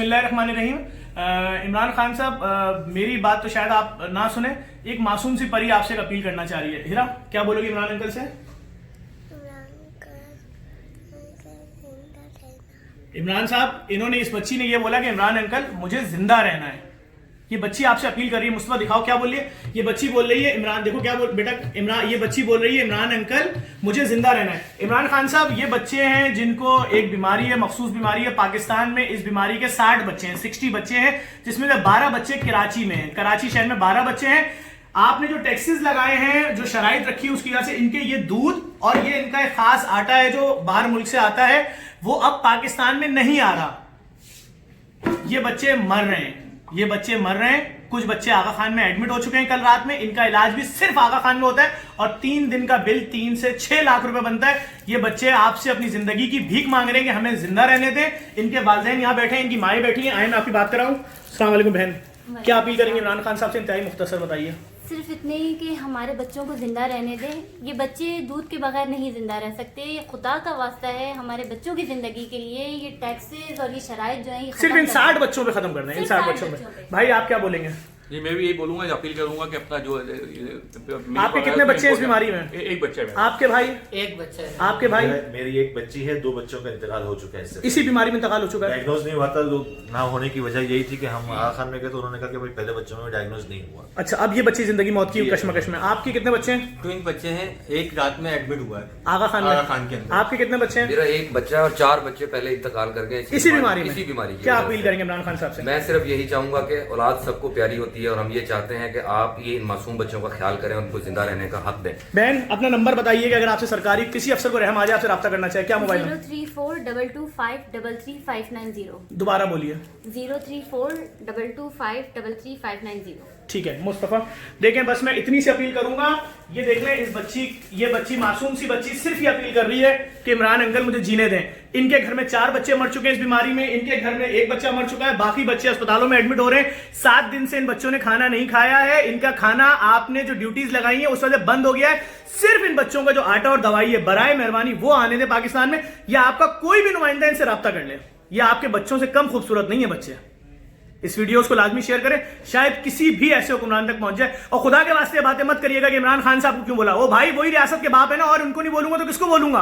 बिस्मिल्लाहिर्रहमानिर्रहीम। इमरान खान साहब, मेरी बात तो शायद आप ना सुने, एक मासूम सी परी आपसे एक अपील करना चाह रही है। हिरा, क्या बोलोगे इमरान अंकल से? इमरान साहब, इन्होंने, इस बच्ची ने ये बोला कि इमरान अंकल मुझे जिंदा रहना है। ये बच्ची आपसे अपील कर रही है। मुस्तफा दिखाओ क्या बोल रही है। ये बच्ची बोल रही है, इमरान देखो क्या बोल बेटा, इमरान, ये बच्ची बोल रही है इमरान अंकल मुझे जिंदा रहना है। इमरान खान साहब, ये बच्चे हैं जिनको एक बीमारी है, मखसूस बीमारी है। पाकिस्तान में इस बीमारी के 60 बच्चे हैं, 60 बच्चे हैं, जिसमें से 12 बच्चे कराची में हैं। कराची शहर में 12 बच्चे हैं। आपने जो टैक्सेस लगाए हैं, जो शराइत रखी है, उसकी वजह से इनके ये दूध और ये इनका एक खास आटा है जो बाहर मुल्क से आता है, वो अब पाकिस्तान में नहीं आ रहा। ये बच्चे मर रहे हैं, ये बच्चे मर रहे हैं। कुछ बच्चे आगा खान में एडमिट हो चुके हैं कल रात में। इनका इलाज भी सिर्फ आगा खान में होता है और 3 दिन का बिल 3 से 6 लाख रुपए बनता है। ये बच्चे आपसे अपनी जिंदगी की भीख मांग रहे हैं कि हमें जिंदा रहने दें। इनके वालिदैन यहाँ बैठे हैं, इनकी माएँ बैठी हैं। आए मैं आपकी बात कराऊं। अस्सलाम वालेकुम बहन, क्या अपील करेंगे इमरान खान साहब से? इंतहाई मुख्तसर बताइए। सिर्फ इतने ही कि हमारे बच्चों को जिंदा रहने दें। ये बच्चे दूध के बगैर नहीं जिंदा रह सकते। ये खुदा का वास्ता है हमारे बच्चों की जिंदगी के लिए। ये टैक्सेस और ये शराइत जो है सिर्फ इन 60 बच्चों पे खत्म करना है, इन 60 बच्चों पे। भाई आप क्या बोलेंगे? जी, मैं भी यही बोलूंगा, अपील करूंगा कि अपना जो आपके कितने बच्चे हैं इस बीमारी में? एक बच्चा है। आपके भाई? एक बच्चा है। आपके भाई? मेरी एक बच्ची है, 2 बच्चों का इंतकाल हो चुका है। इससे इसी बीमारी में इंतकाल हो चुका है। डायग्नोज नहीं हुआ था, ना होने की वजह यही थी कि हम आगा खान में गए तो उन्होंने कहा कि भाई पहले बच्चों में डायग्नोज नहीं हुआ। अच्छा, अब ये बच्ची जिंदगी मौत की कश्मकश में। आपके कितने बच्चे हैं? ट्विन बच्चे हैं, एक रात में एडमिट हुआ है आगा खान में। आगा खान के अंदर। आपके कितने बच्चे हैं? मेरा एक बच्चा है और 4 बच्चे पहले इंतकाल कर गए इसी बीमारी में। इसी बीमारी की क्या वजह अपील से। करेंगे इमरान खान साहब से? मैं सिर्फ यही चाहूंगा कि औलाद सबको प्यारी होती है और हम ये चाहते हैं कि आप ये इन मासूम बच्चों का ख्याल करें, उनको जिंदा रहने का हक दें। बहन, अपना नंबर बताइए कि अगर आपसे सरकारी किसी अफसर को रहम आ जाए, आपसे राब्ता करना चाहे, क्या मोबाइल नंबर? 03422533590। दोबारा बोलिए। 03422533590। ठीक है मुस्तफा, देखें बस मैं इतनी सी अपील करूंगा। ये देख लें, ये बच्ची मासूम सी बच्ची सिर्फ ये अपील कर रही है कि इमरान अंकल मुझे जीने दें। इनके घर में 4 बच्चे मर चुके हैं इस बीमारी में। इनके घर में 1 बच्चा मर चुका है, बाकी बच्चे अस्पतालों में एडमिट हो रहे हैं। 7 दिन से इन बच्चों ने खाना नहीं खाया है। इनका खाना आपने जो ड्यूटीज लगाई है उस वजह से बंद हो गया है। सिर्फ इन बच्चों का जो आटा और दवाई है, बराए मेहरबानी वो आने दे पाकिस्तान में, या आपका कोई भी नुमाइंदा इनसे राब्ता कर ले। ये आपके बच्चों से कम खूबसूरत नहीं है बच्चे। इस वीडियो को लाजमी शेयर करें, शायद किसी भी ऐसे हुक्मरान तक पहुंच जाए। और खुदा के वास्ते बातें मत करिएगा कि इमरान खान साहब को क्यों बोला। वो भाई वही रियासत के बाप है ना, और उनको नहीं बोलूंगा तो किसको बोलूंगा?